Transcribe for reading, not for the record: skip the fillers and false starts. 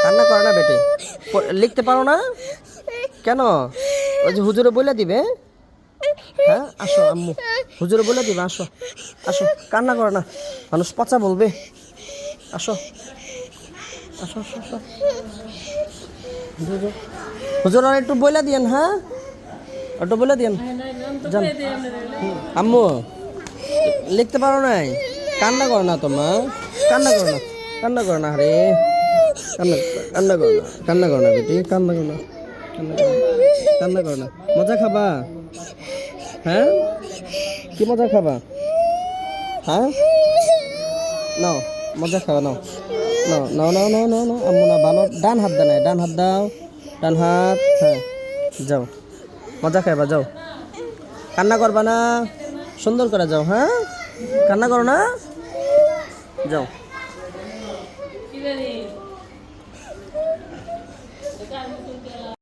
কান্না করে না বেটি, লিখতে পারো না কেন? ওই যে হুজুরে বলে দিবে। হ্যাঁ আসো আম্মু, হুজুরে বলে দিবে, আসো আসো, কান্না করে না, মানুষ পচা বলবে। আসো আসো আসো আসো, হুজুর হুজুর আর একটু বলে দিয়েন, হ্যাঁ একটু বলে দিয়েন। যান আম্মু, লিখতে পারো নাই, কান্না করো না তোমা, কান্না করো না, কান্না করো না, আরে কান্না, কান্না করো না, কান্না করো না বেটি, কান্না করো না, কান্না করো না, কান্না করো না। মজা খাবা? হ্যাঁ কি মজা খাবা? হ্যাঁ নাও, মজা খাওয়া নাও, নাও নাও নাও নাও নাও নাও, আম্মু না ভালো, ডান হাত দাও, ডান হাত দাও, ডান হাত, হ্যাঁ যাও মজা খাইবা, যাও কান্না করবা না, সুন্দর করে যাও, হ্যাঁ কান্না করো না, যাও।